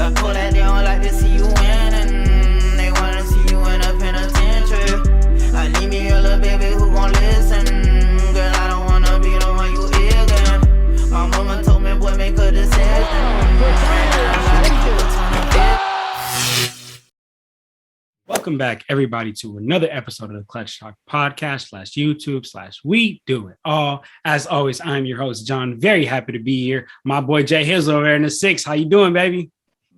I pull that, they don't like to see you winning. They wanna see you in a penitentiary. I need me a little baby who gon' listen. Girl, I don't wanna be the one you ignorant. My mama told me, boy, make a decision. Welcome back, everybody, to another episode of the Clutch Talk Podcast /YouTube/We Do It All. As always, I'm your host, John. Very happy to be here. My boy Jay Hizzle over there in the 6. How you doing, baby?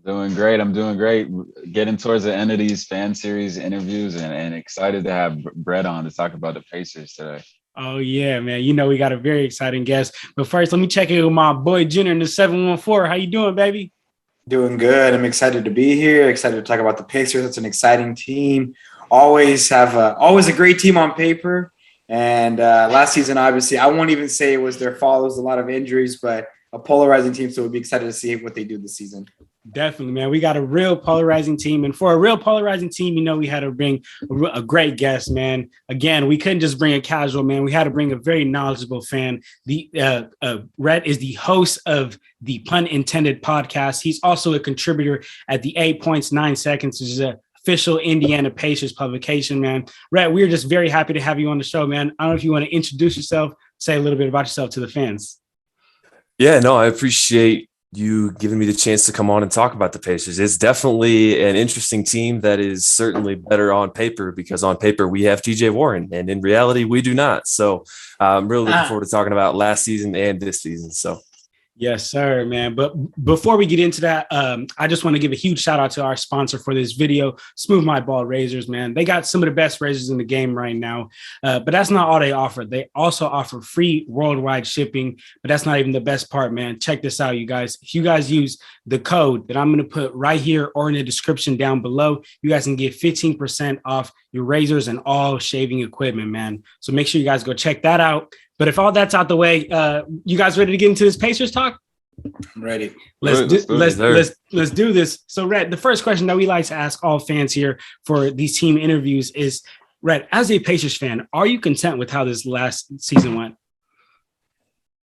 Doing great. I'm doing great. Getting towards the end of these fan series interviews and excited to have Brett on to talk about the Pacers today. Oh, yeah, man. You know, we got a very exciting guest. But first, let me check in with my boy Junior in the 714. How you doing, baby? Doing good. I'm excited to be here. Excited to talk about the Pacers. It's an exciting team. Always a great team on paper. And last season, obviously, I won't even say it was their fault. It was a lot of injuries, but a polarizing team. So we'll be excited to see what they do this season. Definitely, man. We got a real polarizing team. And for a real polarizing team, you know, we had to bring a great guest, man. Again, we couldn't just bring a casual, man. We had to bring a very knowledgeable fan. Rhett is the host of the Punt Intended Podcast. He's also a contributor at the 8 Points 9 Seconds, which is an official Indiana Pacers publication, man. Rhett, we're just very happy to have you on the show, man. I don't know if you want to introduce yourself, say a little bit about yourself to the fans. Yeah, no, I appreciate you giving me the chance to come on and talk about the Pacers. It's definitely an interesting team that is certainly better on paper because on paper we have TJ Warren and in reality we do not. So I'm really looking forward to talking about last season and this season. So. Yes, sir, man. But before we get into that, I just want to give a huge shout out to our sponsor for this video, Smooth My Ball Razors, man. They got some of the best razors in the game right now, but that's not all they offer. They also offer free worldwide shipping, but that's not even the best part, man. Check this out, you guys. If you guys use the code that I'm going to put right here or in the description down below, you guys can get 15% off your razors and all shaving equipment, man. So make sure you guys go check that out. But if all that's out the way, you guys ready to get into this Pacers talk? I'm ready. Let's do this. So, Rhett, the first question that we like to ask all fans here for these team interviews is, Rhett, as a Pacers fan, are you content with how this last season went?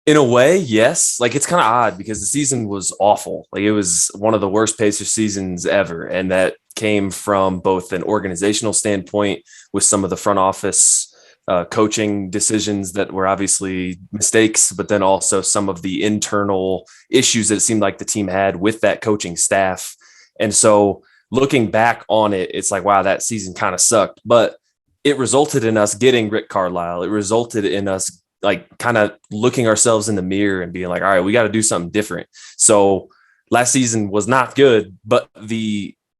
In a way, yes. Like, it's kind of odd because the season was awful. Like, it was one of the worst Pacers seasons ever. And that came from both an organizational standpoint with some of the front office coaching decisions that were obviously mistakes, but then also some of the internal issues that it seemed like the team had with that coaching staff. And so looking back on it, it's like, wow, that season kind of sucked, but it resulted in us getting Rick Carlisle. It resulted in us like kind of looking ourselves in the mirror and being like, all right, we got to do something different. So last season was not good, but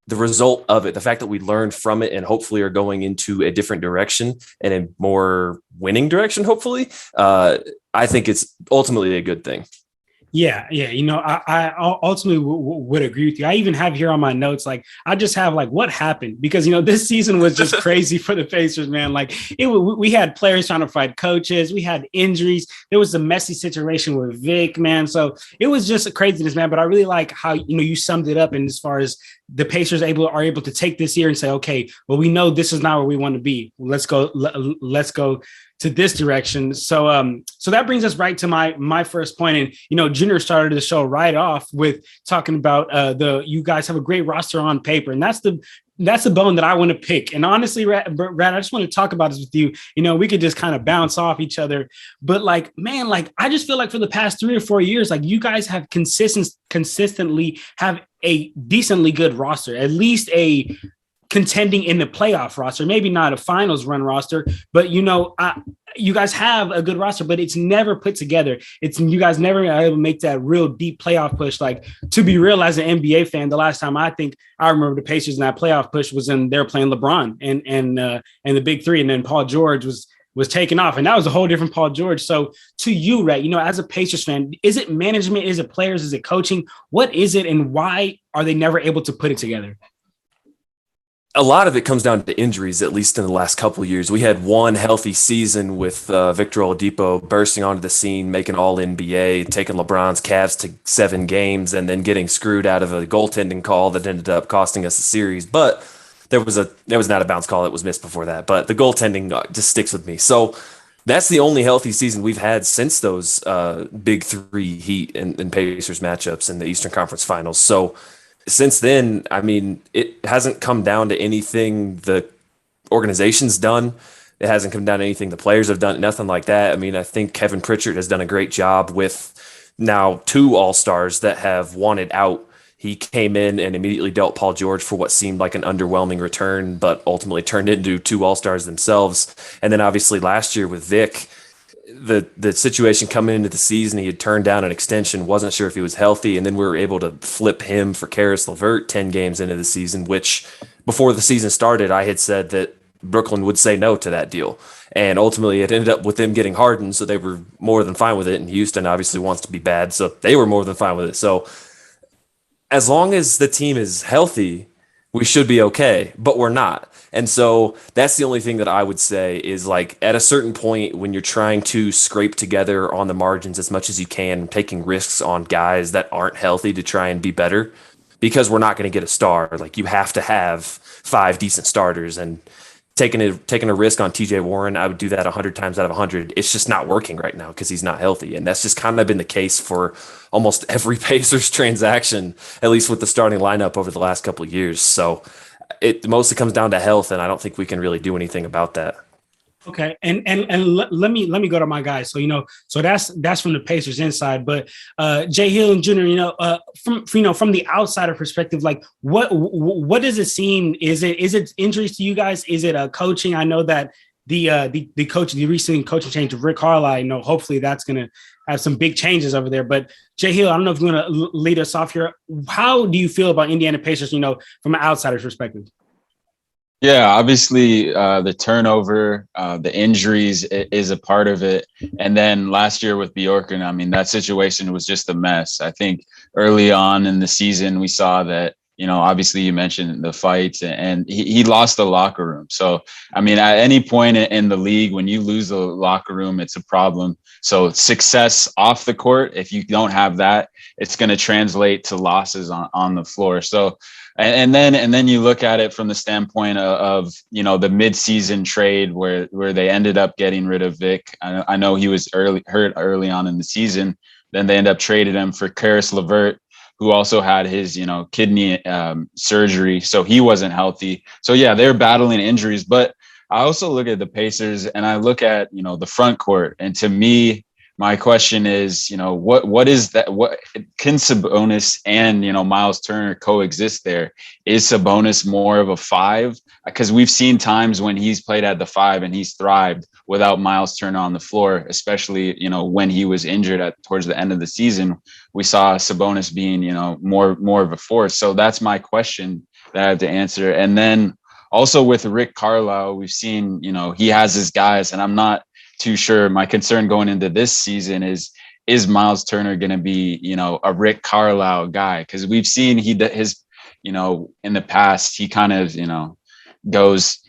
the result of it, the fact that we learned from it and hopefully are going into a different direction and a more winning direction, hopefully, I think it's ultimately a good thing. Yeah. You know, I ultimately would agree with you. I even have here on my notes, like, I just have like what happened because, you know, this season was just crazy for the Pacers, man. Like we had players trying to fight coaches. We had injuries. There was a messy situation with Vic, man. So it was just a craziness, man. But I really like how, you know, you summed it up. And as far as the Pacers are able to take this year and say, okay, well, we know this is not where we want to be. Let's go to this direction. So so that brings us right to my first point. And, you know, Junior started the show right off with talking about you guys have a great roster on paper. And that's the bone that I want to pick. And honestly, Rhett, I just want to talk about this with you. You know, we could just kind of bounce off each other. But like, man, like, I just feel like for the past 3 or 4 years, like you guys have consistently have a decently good roster, at least a contending in the playoff roster, maybe not a finals run roster, but you know, you guys have a good roster, but it's never put together. You guys never are able to make that real deep playoff push. Like, to be real, as an NBA fan, the last time I think I remember the Pacers in that playoff push was in they're playing LeBron and the big three, and then Paul George was taken off, and that was a whole different Paul George. So to you, Rhett, you know, as a Pacers fan, is it management? Is it players? Is it coaching? What is it, and why are they never able to put it together? A lot of it comes down to injuries, at least in the last couple of years. We had one healthy season with Victor Oladipo bursting onto the scene, making all NBA, taking LeBron's Cavs to 7 games, and then getting screwed out of a goaltending call that ended up costing us a series. But there was not a bounce call that was missed before that. But the goaltending just sticks with me. So that's the only healthy season we've had since those big three Heat and Pacers matchups in the Eastern Conference Finals. So since then, I mean, it hasn't come down to anything the organization's done. It hasn't come down to anything the players have done, nothing like that. I mean, I think Kevin Pritchard has done a great job with now 2 All-Stars that have wanted out. He came in and immediately dealt Paul George for what seemed like an underwhelming return, but ultimately turned into 2 All-Stars themselves. And then obviously last year with Vic, the situation coming into the season, he had turned down an extension, wasn't sure if he was healthy, and then we were able to flip him for Karis LeVert 10 games into the season, which before the season started, I had said that Brooklyn would say no to that deal. And ultimately it ended up with them getting Harden, so they were more than fine with it. And Houston obviously wants to be bad, so they were more than fine with it. So as long as the team is healthy, we should be okay, but we're not. And so that's the only thing that I would say is, like, at a certain point when you're trying to scrape together on the margins as much as you can, taking risks on guys that aren't healthy to try and be better, because we're not going to get a star. Like, you have to have 5 decent starters, and taking a risk on TJ Warren, I would do that 100 times out of 100. It's just not working right now because he's not healthy. And that's just kind of been the case for almost every Pacers transaction, at least with the starting lineup over the last couple of years. So it mostly comes down to health, and I don't think we can really do anything about that. Okay, and let me go to my guys. So so that's from the Pacers inside, but Jay Hill and Junior, from the outsider perspective, like what does it seem? Is it injuries to you guys? Is it coaching? I know that the recent coaching change of Rick Carlisle, hopefully that's gonna have some big changes over there. But Jay Hill, I don't know if you're gonna lead us off here. How do you feel about Indiana Pacers? From an outsider's perspective. Yeah, obviously the turnover, the injuries is a part of it. And then last year with Bjorken, I mean, that situation was just a mess. I think early on in the season, we saw that, obviously you mentioned the fights, and he lost the locker room. So, I mean, at any point in the league, when you lose the locker room, it's a problem. So success off the court, if you don't have that, it's going to translate to losses on the floor. So, and then you look at it from the standpoint of the midseason trade where they ended up getting rid of Vic. I know he was hurt early on in the season. Then they end up trading him for Karis LeVert, who also had his kidney surgery, so he wasn't healthy. So yeah, they're battling injuries. But I also look at the Pacers and I look at the front court, and to me, my question is, what is that? What can Sabonis and, Miles Turner coexist there? Is Sabonis more of a 5? Because we've seen times when he's played at the 5 and he's thrived without Miles Turner on the floor, especially, when he was injured towards the end of the season. We saw Sabonis being, more of a force. So that's my question that I have to answer. And then also with Rick Carlisle, we've seen, he has his guys, and I'm not too sure. My concern going into this season is Miles Turner going to be, a Rick Carlisle guy? Because we've seen in the past, he kind of, goes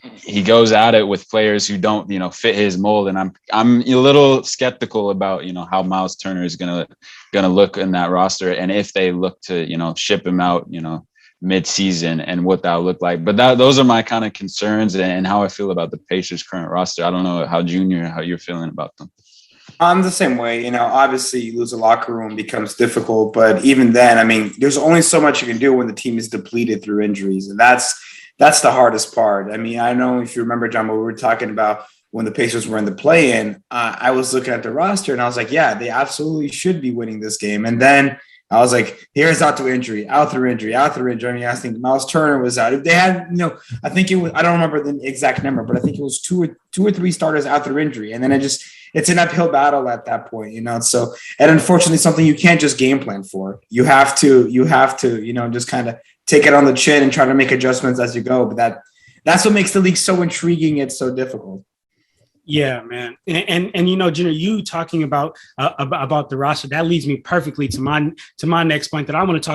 at it with players who don't, fit his mold. And I'm a little skeptical about, how Miles Turner is going to look in that roster. And if they look to, ship him out, mid-season, and what that would look like. But those are my kind of concerns and how I feel about the Pacers' current roster. I don't know how you're feeling about them. I'm the same way. Obviously you lose a locker room, becomes difficult, but even then, I mean, there's only so much you can do when the team is depleted through injuries. And that's the hardest part. I mean, I know if you remember, John, what we were talking about when the Pacers were in the play-in, I was looking at the roster and I was like, yeah, they absolutely should be winning this game. And then I was like, here's out through injury. I mean, I think Miles Turner was out. If they had, I think it was, I don't remember the exact number, but I think it was two or three starters out through injury. And then it's an uphill battle at that point, So, and unfortunately, something you can't just game plan for. You have to, just kind of take it on the chin and try to make adjustments as you go. But that's what makes the league so intriguing. It's so difficult. Yeah, man. And Junior, you talking about the roster, that leads me perfectly to my next point that I want to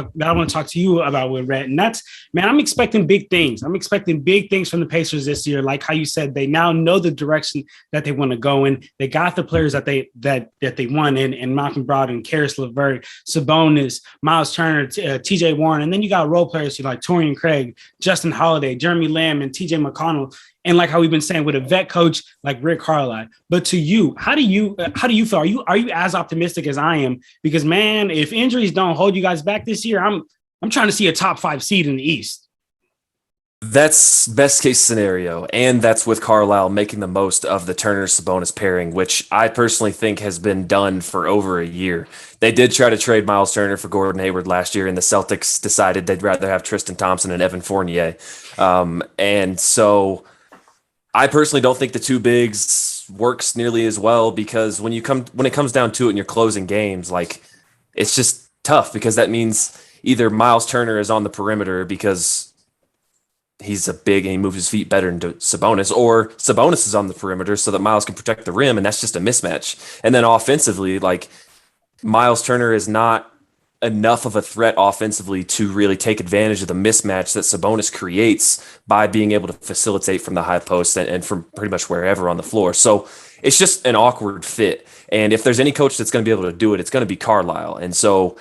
talk to you about with Rhett. And that's, man, I'm expecting big things. I'm expecting big things from the Pacers this year. Like how you said, they now know the direction that they want to go in. They got the players that they want in Malcolm Brogdon, Karis LeVert, Sabonis, Miles Turner, TJ Warren. And then you got role players like Torian Craig, Justin Holiday, Jeremy Lamb, and TJ McConnell. And like how we've been saying with a vet coach like Rick Carlisle. But to you, how do you feel? Are you as optimistic as I am? Because, man, if injuries don't hold you guys back this year, I'm trying to see a top 5 seed in the East. That's best case scenario. And that's with Carlisle making the most of the Turner Sabonis pairing, which I personally think has been done for over a year. They did try to trade Miles Turner for Gordon Hayward last year, and the Celtics decided they'd rather have Tristan Thompson and Evan Fournier. And so I personally don't think the two bigs works nearly as well, because when it comes down to it and you're closing games, like, it's just tough, because that means either Miles Turner is on the perimeter because he's a big and he moves his feet better than Sabonis, or Sabonis is on the perimeter so that Miles can protect the rim, and that's just a mismatch. And then offensively, like, Miles Turner is not enough of a threat offensively to really take advantage of the mismatch that Sabonis creates by being able to facilitate from the high post and from pretty much wherever on the floor. So it's just an awkward fit. And if there's any coach that's going to be able to do it, it's going to be Carlisle. And so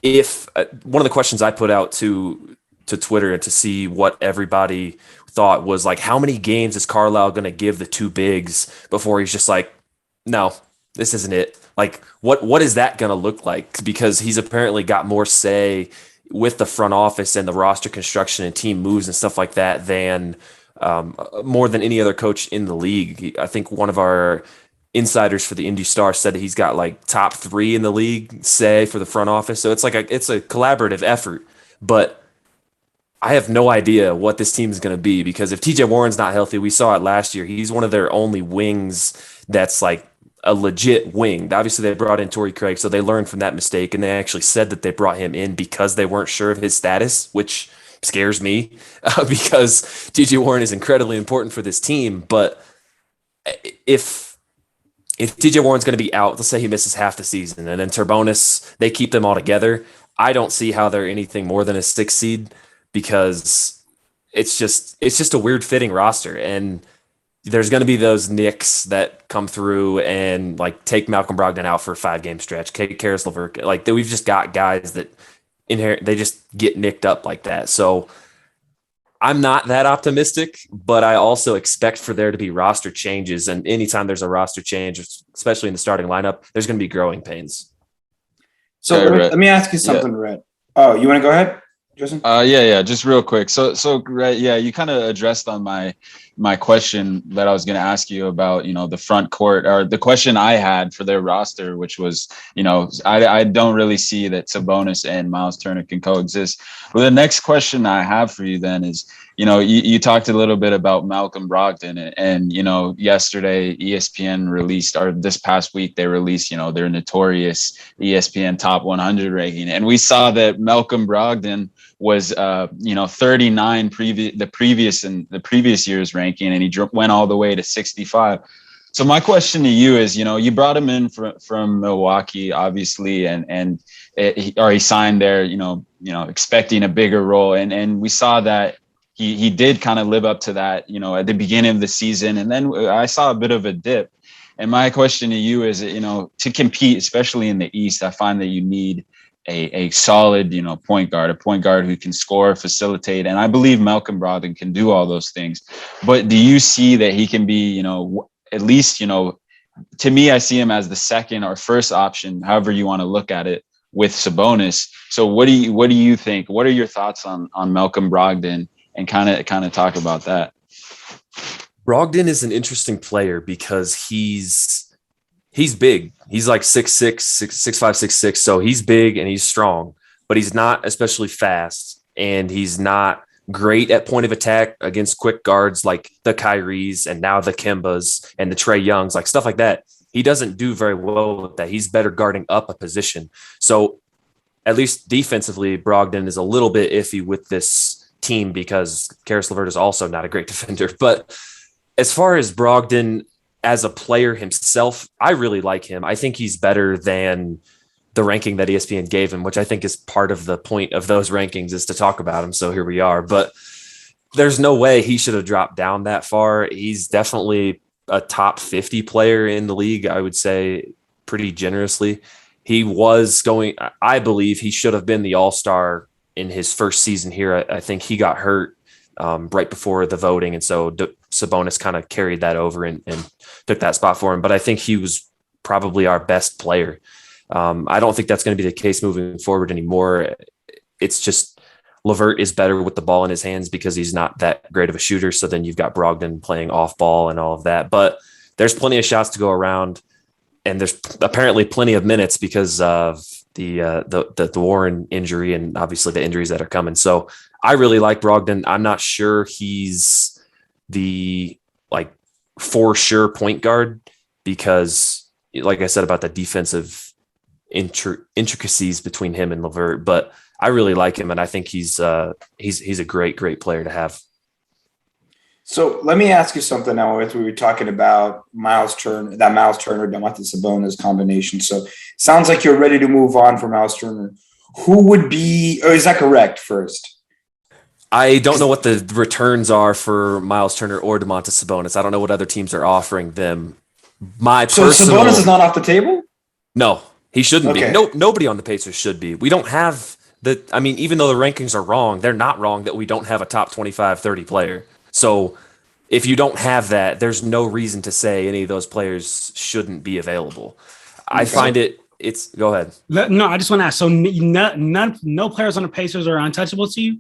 if one of the questions I put out to Twitter and to see what everybody thought was, like, how many games is Carlisle going to give the two bigs before he's just like, no, this isn't it? Like, what is that going to look like? Because he's apparently got more say with the front office and the roster construction and team moves and stuff like that than more than any other coach in the league. I think one of our insiders for the Indy Star said that he's got like top 3 in the league say for the front office. So it's like it's a collaborative effort, but I have no idea what this team is going to be, because if TJ Warren's not healthy, we saw it last year. He's one of their only wings that's like a legit wing. Obviously, they brought in Torrey Craig, so they learned from that mistake, and they actually said that they brought him in because they weren't sure of his status, which scares me because TJ Warren is incredibly important for this team. But if TJ Warren's going to be out, let's say he misses half the season, and then Sabonis, they keep them all together, I don't see how they're anything more than a 6 seed, because it's just a weird fitting roster. And there's going to be those Knicks that come through and like take Malcolm Brogdon out for a 5-game stretch. Karis LeVert, like, we've just got guys that they just get nicked up like that. So I'm not that optimistic, but I also expect for there to be roster changes. And anytime there's a roster change, especially in the starting lineup, there's going to be growing pains. So let me ask you something, Rhett. Oh, you want to go ahead, Justin? Yeah, just real quick. So Rhett, yeah, you kind of addressed on my question that I was going to ask you about, the front court, or the question I had for their roster, which was, I don't really see that Sabonis and Miles Turner can coexist. Well, the next question I have for you then is, you talked a little bit about Malcolm Brogdon, and yesterday ESPN released, or this past week they released, their notorious ESPN top 100 ranking, and we saw that Malcolm Brogdon was 39 the previous year's ranking, and he went all the way to 65. So my question to you is, you brought him in from Milwaukee, obviously, and he signed there, expecting a bigger role, and we saw that he did kind of live up to that, at the beginning of the season, and then I saw a bit of a dip. And my question to you is, to compete, especially in the East, I find that you need a solid, point guard, a point guard who can score, facilitate. And I believe Malcolm Brogdon can do all those things. But do you see that he can be, at least, to me, I see him as the second or first option, however you want to look at it, with Sabonis. So what do you think? What are your thoughts on Malcolm Brogdon, and kind of talk about that? Brogdon is an interesting player because he's big. He's like 6'6", 6'5", 6'6". So he's big and he's strong, but he's not especially fast, and he's not great at point of attack against quick guards like the Kyries and now the Kembas and the Trae Youngs, like stuff like that. He doesn't do very well with that. He's better guarding up a position. So at least defensively, Brogdon is a little bit iffy with this team because Karis LeVert is also not a great defender. But as far as Brogdon as a player himself, I really like him. I think he's better than the ranking that ESPN gave him, which I think is part of the point of those rankings, is to talk about him. So here we are. But there's no way he should have dropped down that far. He's definitely a top 50 player in the league, I would say, pretty generously. He was going, I believe he should have been the all-star in his first season here. I think he got hurt right before the voting. And so Sabonis kind of carried that over and took that spot for him. But I think he was probably our best player. I don't think that's going to be the case moving forward anymore. It's just LeVert is better with the ball in his hands because he's not that great of a shooter. So then you've got Brogdon playing off ball and all of that. But there's plenty of shots to go around, and there's apparently plenty of minutes because of the Warren injury and obviously the injuries that are coming. So I really like Brogdon. I'm not sure he's the for sure point guard because, like I said about the defensive intricacies between him and LeVert, but I really like him, and I think he's a great player to have. So let me ask you something now. As we were talking about Miles Turner, Domantas Sabonis combination. So sounds like you're ready to move on from Miles Turner. Who would be, or is that correct first? I don't know what the returns are for Miles Turner or Domantas Sabonis. I don't know what other teams are offering them. So Sabonis is not off the table? No, he shouldn't be. No, nobody on the Pacers should be. We don't have even though the rankings are wrong, they're not wrong that we don't have a top 25, 30 player. So if you don't have that, there's no reason to say any of those players shouldn't be available. Okay. I find it's go ahead. No, I just want to ask. So no players on the Pacers are untouchable to you?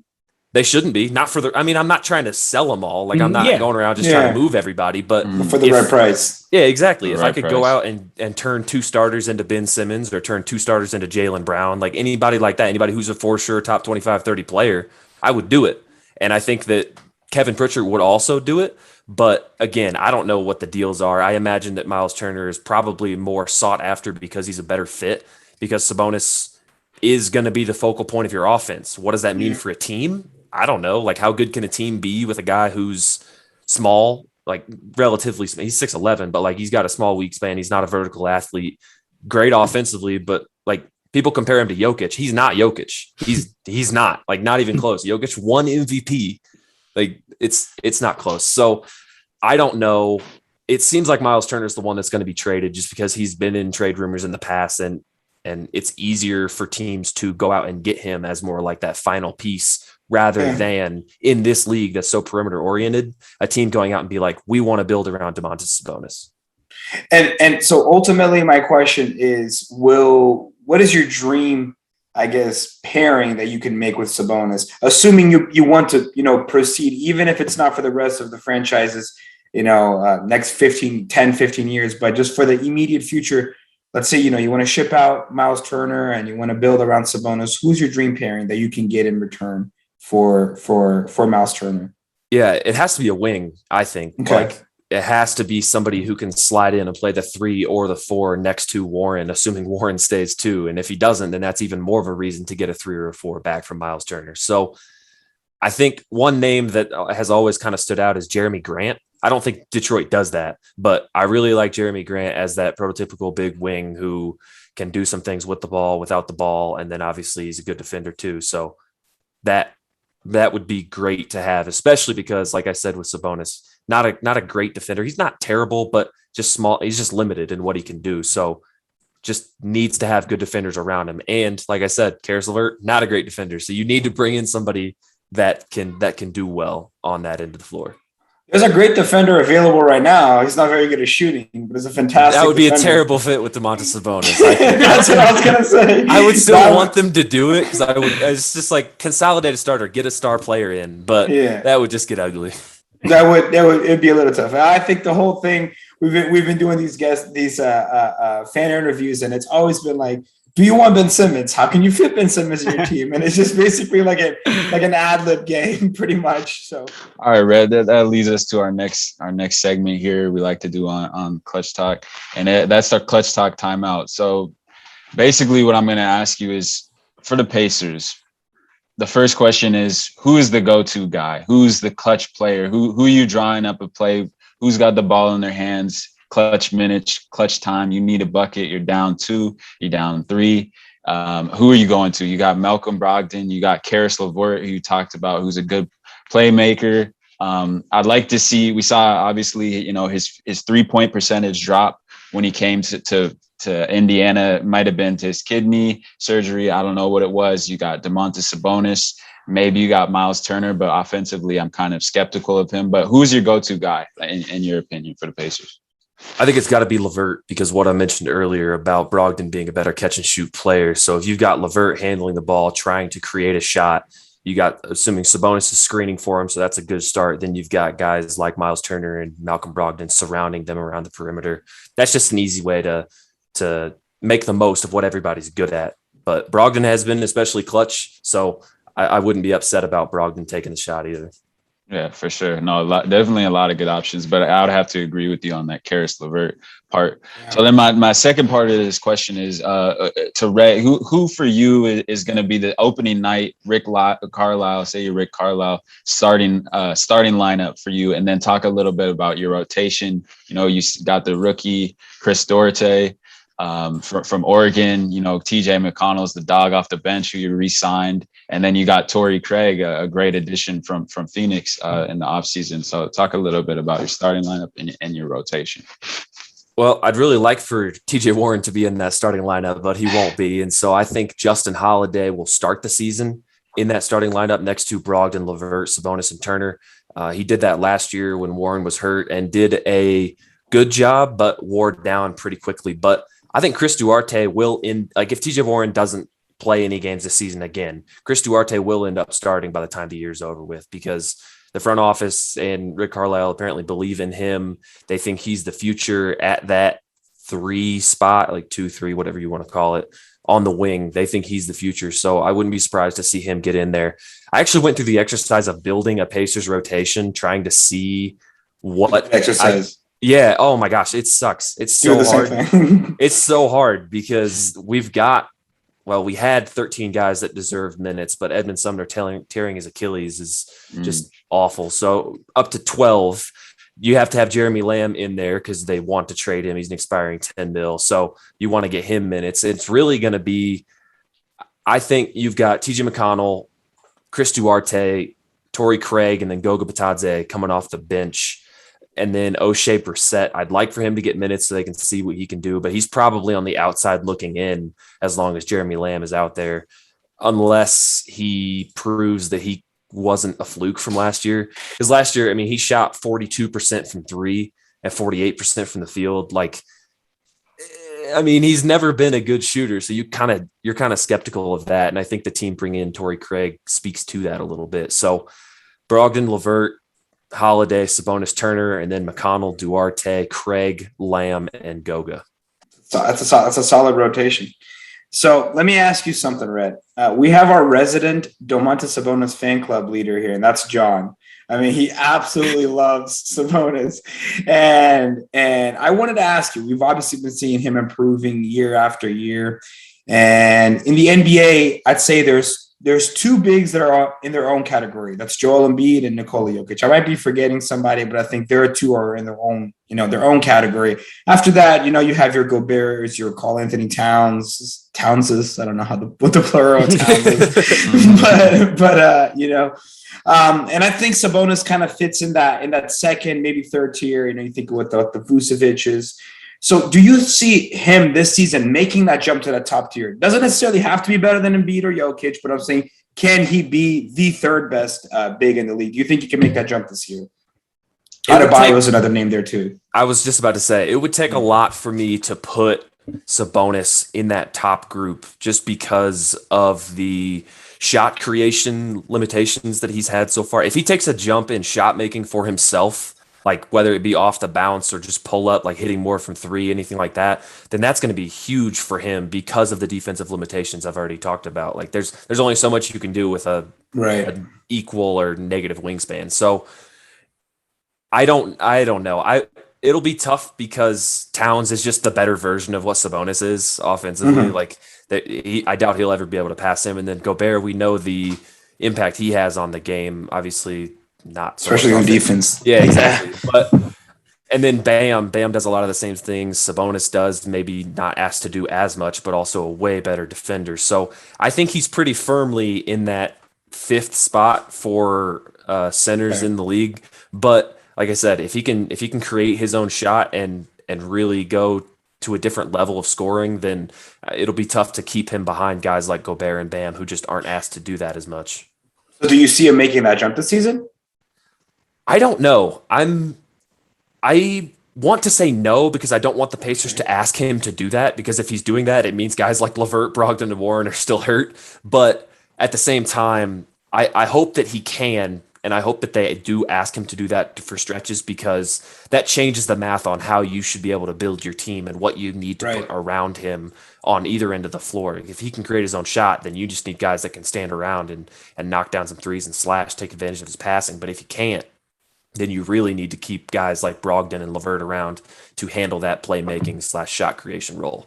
They shouldn't be. Not for I'm not trying to sell them all. I'm not going around just trying to move everybody, but for the right price. Yeah, exactly. If I could go out and turn 2 starters into Ben Simmons or turn 2 starters into Jaylen Brown, anybody like that, anybody who's a for sure top 25, 30 player, I would do it. And I think that Kevin Pritchard would also do it. But again, I don't know what the deals are. I imagine that Miles Turner is probably more sought after because he's a better fit, because Sabonis is going to be the focal point of your offense. What does that mean for a team? I don't know. How good can a team be with a guy who's small, relatively small? He's 6'11", but he's got a small wingspan. He's not a vertical athlete. Great offensively, but people compare him to Jokic. He's not Jokic. He's not not even close. Jokic won MVP. It's not close. So I don't know. It seems like Miles Turner is the one that's going to be traded just because he's been in trade rumors in the past, and it's easier for teams to go out and get him as more that final piece rather than in this league that's so perimeter oriented, a team going out and be we want to build around Domantas Sabonis. And so ultimately my question is, what is your dream, I guess, pairing that you can make with Sabonis, assuming you want to, proceed, even if it's not for the rest of the franchises, next 10, 15 years, but just for the immediate future. Let's say, you want to ship out Miles Turner and you want to build around Sabonis. Who's your dream pairing that you can get in return for Miles Turner? Yeah, it has to be a wing, I think. Okay. It has to be somebody who can slide in and play the 3 or the 4 next to Warren, assuming Warren stays 2. And if he doesn't, then that's even more of a reason to get a 3 or a 4 back from Miles Turner. So I think one name that has always kind of stood out is Jeremy Grant. I don't think Detroit does that, but I really like Jeremy Grant as that prototypical big wing who can do some things with the ball, without the ball. And then obviously he's a good defender too. So that would be great to have, especially because, like I said, with Sabonis, not a great defender. He's not terrible, but just small. He's just limited in what he can do. So just needs to have good defenders around him. And like I said, Caris LeVert, not a great defender. So you need to bring in somebody that can do well on that end of the floor. There's a great defender available right now. He's not very good at shooting, but he's a fantastic That would be defender. a terrible fit with Domantas Sabonis. That's what I was going to say. I would still want them to do it because it's just consolidate a starter, get a star player in, but that would just get ugly. It'd be a little tough. I think the whole thing, we've been doing these fan interviews, and it's always been do you want Ben Simmons? How can you fit Ben Simmons in your team? And it's just basically like an ad-lib game, pretty much. So, all right, Red, that leads us to our next segment here. We like to do on Clutch Talk, and that's our Clutch Talk timeout. So, basically, what I'm going to ask you is, for the Pacers, the first question is, who is the go-to guy? Who's the clutch player? Who are you drawing up a play? Who's got the ball in their hands? Clutch minutes, clutch time. You need a bucket. You're down 2. You're down 3. Who are you going to? You got Malcolm Brogdon. You got Caris LeVert, who you talked about, who's a good playmaker. I'd like to see. We saw obviously, his 3-point percentage drop when he came to Indiana. It might have been to his kidney surgery. I don't know what it was. You got Domantas Sabonis. Maybe you got Miles Turner, but offensively, I'm kind of skeptical of him. But who's your go-to guy in your opinion for the Pacers? I think it's got to be LeVert because what I mentioned earlier about Brogdon being a better catch and shoot player. So if you've got LeVert handling the ball, trying to create a shot, You got, assuming Sabonis is screening for him, so that's a good start. Then you've got guys like Miles Turner and Malcolm Brogdon surrounding them around the perimeter. That's just an easy way to make the most of what everybody's good at. But Brogdon has been especially clutch, so I wouldn't be upset about Brogdon taking the shot either. Yeah, for sure. No, definitely a lot of good options, but I would have to agree with you on that Karis LeVert part. Yeah. So then my second part of this question is to Rhett, who for you is going to be the opening night Rick Carlisle, say you're Rick Carlisle, starting lineup for you, and then talk a little bit about your rotation. You know, you got the rookie Chris Duarte from Oregon, you know, TJ McConnell's the dog off the bench who you re-signed. And then you got Torrey Craig, a great addition from Phoenix in the offseason. So talk a little bit about your starting lineup and your rotation. Well, I'd really like for TJ Warren to be in that starting lineup, but he won't be. And so I think Justin Holiday will start the season in that starting lineup next to Brogdon, LeVert, Sabonis, and Turner. He did that last year when Warren was hurt and did a good job, but wore down pretty quickly. But I think Chris Duarte will if TJ Warren doesn't play any games this season again, Chris Duarte will end up starting by the time the year's over with, because the front office and Rick Carlisle apparently believe in him. They think he's the future at that 3 spot, like 2-3, whatever you want to call it, on the wing. They think he's the future. So I wouldn't be surprised to see him get in there. I actually went through the exercise of building a Pacers rotation, trying to see what exercise. Yeah. Oh my gosh. It sucks. It's so hard. It's so hard because we had 13 guys that deserved minutes, but Edmund Sumner tearing his Achilles is just awful. So up to 12, you have to have Jeremy Lamb in there because they want to trade him. He's an expiring $10 million. So you want to get him minutes. It's really going to be, I think you've got TJ McConnell, Chris Duarte, Torrey Craig, and then Goga Bitadze coming off the bench. And then O'Shea Brissett, I'd like for him to get minutes so they can see what he can do, but he's probably on the outside looking in as long as Jeremy Lamb is out there, unless he proves that he wasn't a fluke from last year. Because last year, I mean, he shot 42% from 3 and 48% from the field. Like, I mean, he's never been a good shooter, so you're kind of skeptical of that. And I think the team bringing in Torrey Craig speaks to that a little bit. So Brogdon, LeVert, Holiday, Sabonis, Turner, and then McConnell, Duarte, Craig, Lamb, and Goga. That's a solid rotation. So let me ask you something, Rhett. We have our resident Domantas Sabonis fan club leader here, and that's John. I mean, he absolutely loves Sabonis. And I wanted to ask you, we've obviously been seeing him improving year after year. And in the NBA, I'd say there's 2 bigs that are in their own category. That's Joel Embiid and Nikola Jokic. I might be forgetting somebody, but I think there are 2 are in their own category. After that, you have your Goberts, your Karl Anthony Townses. I don't know what the plural of Towns is, but and I think Sabonis kind of fits in that second, maybe third tier. You think with the Vucevic's. So do you see him this season making that jump to the top tier? Doesn't necessarily have to be better than Embiid or Jokic, but I'm saying, can he be the third best big in the league? Do you think he can make that jump this year? Adebayo is another name there too. I was just about to say, it would take a lot for me to put Sabonis in that top group just because of the shot creation limitations that he's had so far. If he takes a jump in shot making for himself, like whether it be off the bounce or just pull up, like hitting more from 3, anything like that, then that's going to be huge for him because of the defensive limitations I've already talked about. Like there's only so much you can do with an equal or negative wingspan. So I don't know. It'll be tough because Towns is just the better version of what Sabonis is offensively. Like I doubt he'll ever be able to pass him. And then Gobert, we know the impact he has on the game. Obviously, not so especially on defense. Yeah, exactly. And then Bam does a lot of the same things Sabonis does, maybe not asked to do as much, but also a way better defender. So I think he's pretty firmly in that 5th spot for centers in the league. But like I said, if he can create his own shot and really go to a different level of scoring, then it'll be tough to keep him behind guys like Gobert and Bam who just aren't asked to do that as much. So do you see him making that jump this season? I don't know. I want to say no because I don't want the Pacers to ask him to do that, because if he's doing that, it means guys like LeVert, Brogdon, and Warren are still hurt. But at the same time, I hope that he can, and I hope that they do ask him to do that for stretches, because that changes the math on how you should be able to build your team and what you need to put around him on either end of the floor. If he can create his own shot, then you just need guys that can stand around and knock down some threes and slash, take advantage of his passing. But if he can't, then you really need to keep guys like Brogdon and LeVert around to handle that playmaking / shot creation role.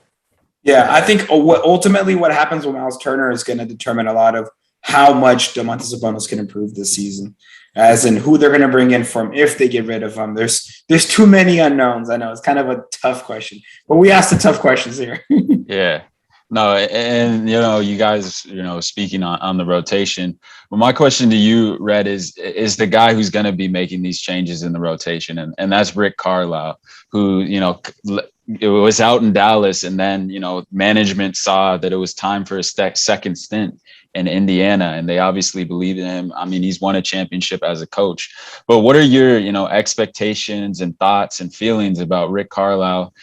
Yeah, I think what happens with Miles Turner is going to determine a lot of how much Domantas Sabonis can improve this season, as in who they're going to bring in from if they get rid of him. There's too many unknowns. I know it's kind of a tough question, but we asked the tough questions here. Yeah. No, and you guys, speaking on the rotation. Well, my question to you, Rhett, is the guy who's going to be making these changes in the rotation, and that's Rick Carlisle, who it was out in Dallas, and then management saw that it was time for a second stint in Indiana, and they obviously believed in him. I mean, he's won a championship as a coach. But what are your expectations and thoughts and feelings about Rick Carlisle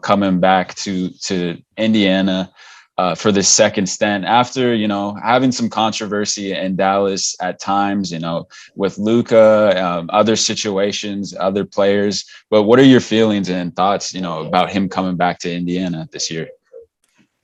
coming back to Indiana for this second stint after, having some controversy in Dallas at times, with Luka, other situations, other players. But what are your feelings and thoughts, about him coming back to Indiana this year?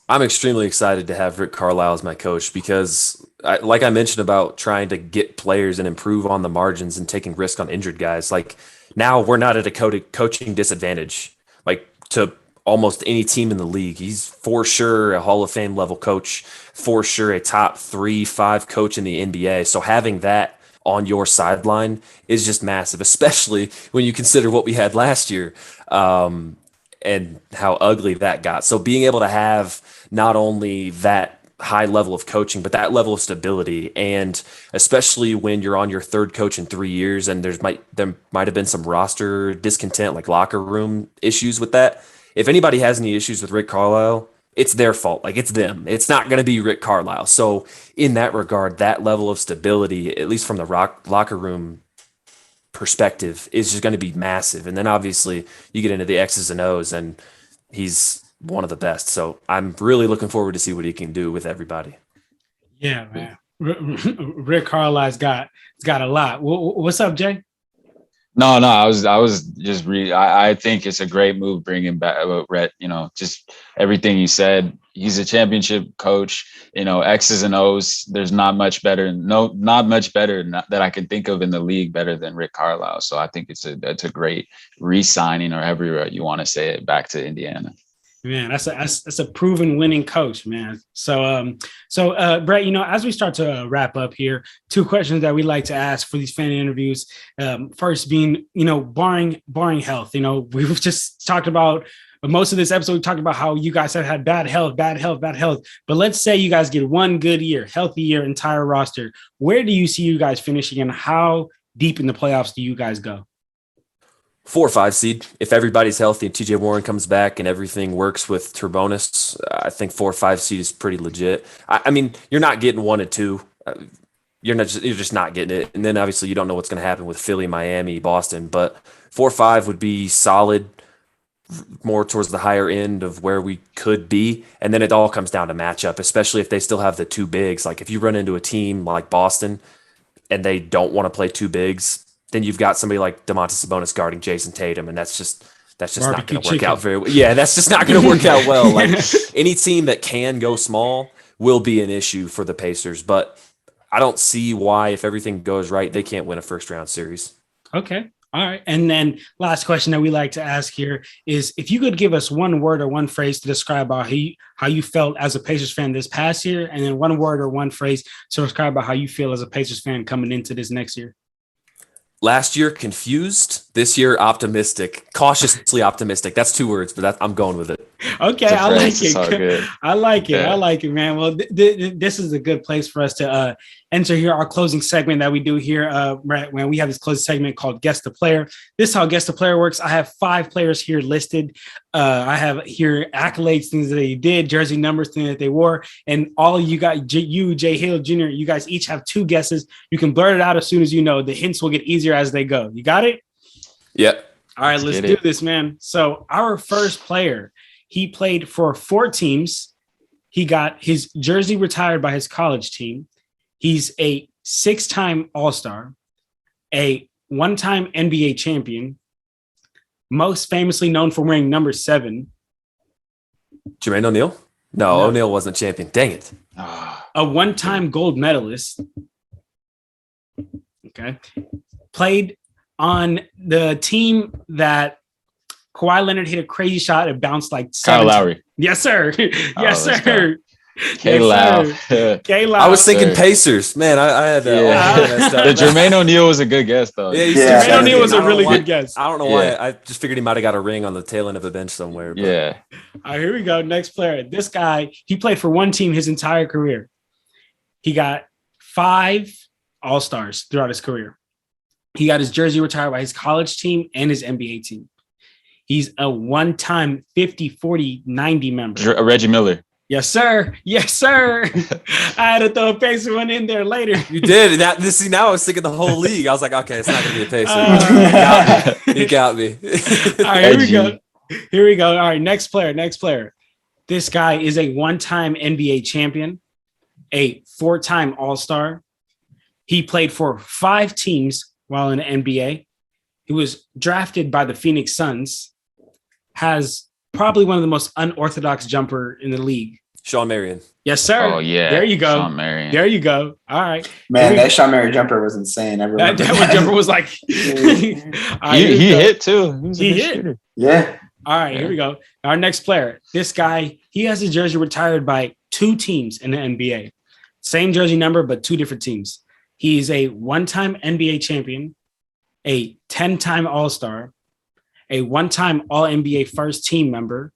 I'm extremely excited to have Rick Carlisle as my coach, because like I mentioned about trying to get players and improve on the margins and taking risk on injured guys, like now we're not at a coaching disadvantage, like to almost any team in the league. He's for sure a Hall of Fame level coach, for sure a top 3-5 coach in the NBA. So having that on your sideline is just massive, especially when you consider what we had last year and how ugly that got. So being able to have not only that high level of coaching, but that level of stability, and especially when you're on your third coach in 3 years and there might have been some roster discontent, like locker room issues with that. If anybody has any issues with Rick Carlisle, it's their fault. Like, it's them. It's not going to be Rick Carlisle. So in that regard, that level of stability, at least from the locker room perspective, is just going to be massive. And then obviously you get into the X's and O's, and he's one of the best. So I'm really looking forward to see what he can do with everybody. Yeah, man. Rick Carlisle's got a lot. What's up, Jay? No, I was just I think it's a great move bringing back Rhett, just everything you said. He's a championship coach, X's and O's. There's not much better that I can think of in the league better than Rick Carlisle. So I think it's a great re-signing, or however you want to say it, back to Indiana. Man, that's a proven winning coach, man. So Brett, as we start to wrap up here, 2 questions that we like to ask for these fan interviews. First being, barring health. We've just talked about most of this episode. We talked about how you guys have had bad health. But let's say you guys get one good year, healthy year, entire roster. Where do you see you guys finishing, and how deep in the playoffs do you guys go? 4 or 5 seed. If everybody's healthy and TJ Warren comes back and everything works with Turbonis, I think 4 or 5 seed is pretty legit. I mean, you're not getting 1 and 2. You're just not getting it. And then obviously you don't know what's going to happen with Philly, Miami, Boston, but 4 or 5 would be solid, more towards the higher end of where we could be. And then it all comes down to matchup, especially if they still have the 2 bigs. Like if you run into a team like Boston and they don't want to play 2 bigs, then you've got somebody like Domantas Sabonis guarding Jason Tatum, and that's just not going to work out very well. Yeah, that's just not going to work out well. Like any team that can go small will be an issue for the Pacers, but I don't see why, if everything goes right, they can't win a first-round series. Okay. All right. And then last question that we like to ask here is, if you could give us one word or one phrase to describe how you felt as a Pacers fan this past year, and then one word or one phrase to describe how you feel as a Pacers fan coming into this next year. Last year, confused. This year, optimistic. Cautiously optimistic. That's 2 words, but I'm going with it. Okay, I like it. I like it. I like it, man. Well, this is a good place for us to enter here our closing segment that we do here. When we have this closing segment called Guess the Player. This is how Guess the Player works. I have 5 players here listed. I have here accolades, things that they did, jersey numbers, things that they wore, and all of you guys, Jay Hill Jr., you guys each have 2 guesses. You can blurt it out as soon as you know. The hints will get easier as they go. You got it? Yep. All right, let's do this, man. So our first player, he played for 4 teams. He got his jersey retired by his college team. He's a 6-time All-Star, a 1-time NBA champion, most famously known for wearing number 7. Jermaine O'Neal? No, O'Neal wasn't a champion. Dang it. A 1-time gold medalist. Okay. Played on the team that Kawhi Leonard hit a crazy shot. It bounced like Kyle Lowry. Yes, sir. Yes, sir. K-Low. K-Low. I was thinking Pacers. Man, I had that. The Jermaine O'Neal was a good guess, though. Jermaine O'Neal was a really good guess. I don't know why. I just figured he might have got a ring on the tail end of a bench somewhere. But. Yeah. All right, here we go. Next player. This guy, he played for one team his entire career. He got 5 All-Stars throughout his career. He got his jersey retired by his college team and his NBA team. He's a 1-time 50, 40, 90 member. Reggie Miller. Yes, sir. Yes, sir. I had to throw a Pacer one in there later. You did. Now I was thinking the whole league. I was like, okay, it's not going to be a Pacer. You got me. All right, here we go. Here we go. All right, next player. This guy is a 1-time NBA champion, a 4-time All-Star. He played for 5 teams while in the NBA. He was drafted by the Phoenix Suns, has probably one of the most unorthodox jumper in the league. Sean Marion. Yes, sir. Oh, yeah. There you go. Sean Marion. There you go. All right. Man, that Sean Marion jumper was insane. That jumper was like... Right, he hit, too. He hit. Shooter. Yeah. All right, here we go. Our next player. This guy, he has his jersey retired by 2 teams in the NBA. Same jersey number, but 2 different teams. He's a 1-time NBA champion, a 10-time All-Star, a 1-time All-NBA first team member.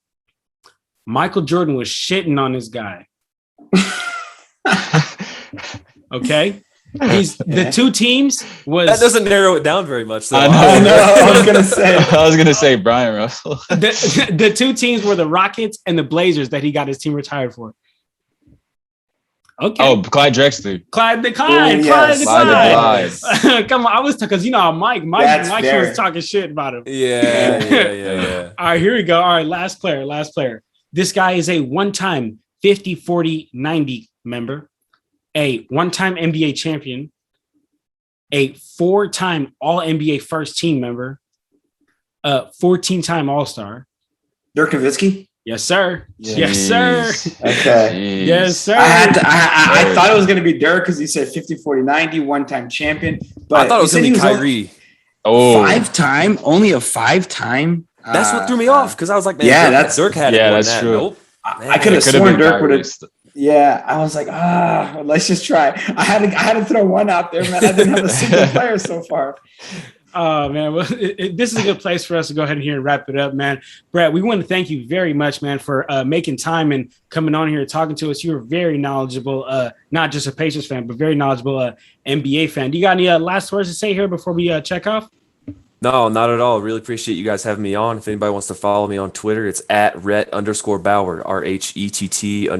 Michael Jordan was shitting on this guy. Okay. The 2 teams was... That doesn't narrow it down very much. Though. I know. I was gonna say Brian Russell. The 2 teams were the Rockets and the Blazers that he got his team retired for. Okay. Oh, Clyde Drexler. Clyde. Clyde. Come on, I was because Mike was talking shit about him. Yeah. All right, here we go. All right, last player. This guy is a 1-time 50, 40, 90 member, a 1-time NBA champion, a 4-time All-NBA first team member, a 14-time All-Star. Dirk Nowitzki? Yes, sir. Jeez. Yes, sir. Okay. Jeez. Yes, sir. I thought it was going to be Dirk because he said 50, 40, 90, 1-time champion. But I thought it was going to be Kyrie. Oh, 5-time? Only a 5-time? That's what threw me off because I was like, man, yeah, Dirk had it. Yeah, that's true. Nope. I could have sworn Dirk would have. Yeah, I was like, let's just try. I had to throw one out there, man. I didn't have a single player so far. Oh, man. Well, this is a good place for us to go ahead and here and wrap it up, man. Brett, we want to thank you very much, man, for making time and coming on here and talking to us. You were very knowledgeable, not just a Pacers fan, but very knowledgeable NBA fan. Do you got any last words to say here before we check off? No, not at all. Really appreciate you guys having me on. If anybody wants to follow me on Twitter, it's at Rhett_Bauer, RHETT_BAUER.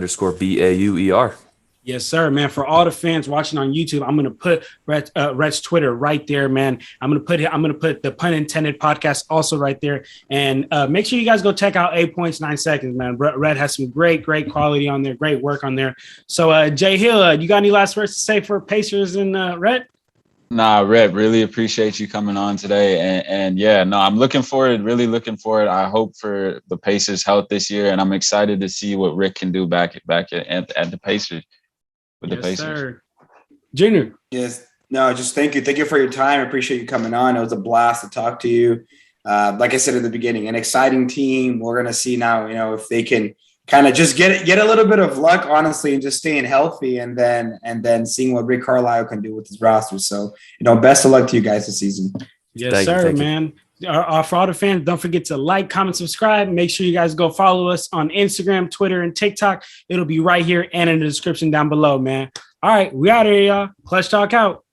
Yes, sir, man. For all the fans watching on YouTube, I'm gonna put Rhett's Twitter right there, man. I'm gonna put the Punt Intended Podcast also right there, and make sure you guys go check out 8 Points 9 Seconds, man. Rhett has some great quality on there, great work on there. So, Jay Hill, you got any last words to say for Pacers and Rhett? Nah, Rhett, really appreciate you coming on today, and yeah, no, I'm really looking forward. I hope for the Pacers' health this year, and I'm excited to see what Rick can do back at the Pacers. With the Pacers. Sir. Junior. Yes. No, just thank you. Thank you for your time. I appreciate you coming on. It was a blast to talk to you. Like I said at the beginning, an exciting team. We're going to see now, if they can kind of just get a little bit of luck, honestly, and just staying healthy and then seeing what Rick Carlisle can do with his roster. So, best of luck to you guys this season. Yes, sir, man. For all the fans, don't forget to like, comment, subscribe. Make sure you guys go follow us on Instagram, Twitter, and TikTok. It'll be right here and in the description down below, man. All right, we out of here, y'all. Clutch Talk out.